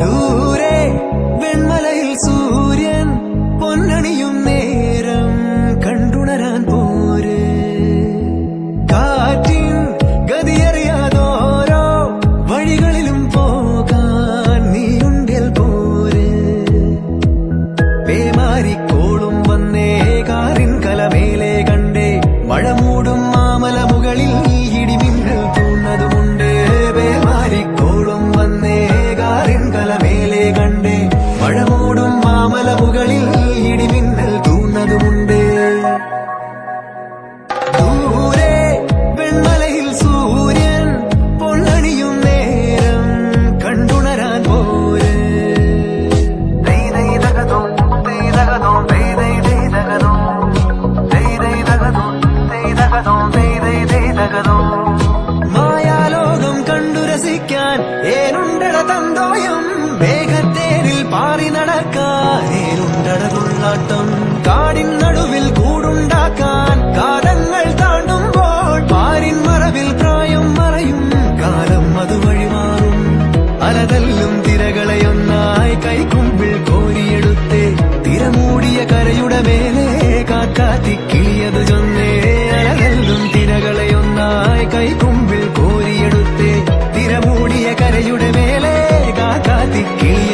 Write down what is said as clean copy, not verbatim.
ദൂരെ വെൺമലയിൽ സൂര്യൻ പൊന്നണിയും നേരം കണ്ടുണരാൻ പോര്. കാറ്റിൻ ഗതിയറിയാതോരോ വഴികളിലും പോകാൻ നീയുണ്ടിൽ പോര്. പേമാരിക്കോളും വന്നേ കാറിൻ കലമേലെ കണ്ടേ മഴ മൂടും മാമല മുകളിൽ ഇടിമിന്നൽ തൂന്നതുമുണ്ട്. പേമാരിക്കോളും വന്നേ കാറിൻ കലമേലെ കണ്ടേ മഴ മൂടും മാമല മുകളിൽ ഇടിമിന്നൽ തൂന്നതുമുണ്ട്. ദൂരെ വെൺമലയിൽ സൂര്യൻ പൊന്നണിയും നേരം കണ്ടുണരാൻ പോര്. മായാലോകം കണ്ടു രസിക്കാൻ ഏനുണ്ടട തന്തോയം. മേഘത്തേരിൽ പാറി നടക്കാൻ ഏനുണ്ടട തുള്ളാട്ടം. കാടിൻ നടുവിൽ കൂടുണ്ടാക്കാൻ കാലങ്ങൾ താണ്ടുമ്പോൾ പാരിൻ മറവിൽ പ്രായം മറയും കാലം അതുവഴി മാറും. അലതല്ലും തിരകളെയൊന്നായി കൈക്കുമ്പിൾ കോരിയെടുത്തേ തിരമൂടിയ കരയുടെ മേലെ കാക്കാത്തിക്കിളിയത് ചൊന്നേ. അലതല്ലും തിരകളെയൊന്നായി കൈക്കുമ്പിൾ കോരിയെടുത്തേ തിരമൂടിയ കരയുടെ മേലെ കാക്കാത്തിക്കിളി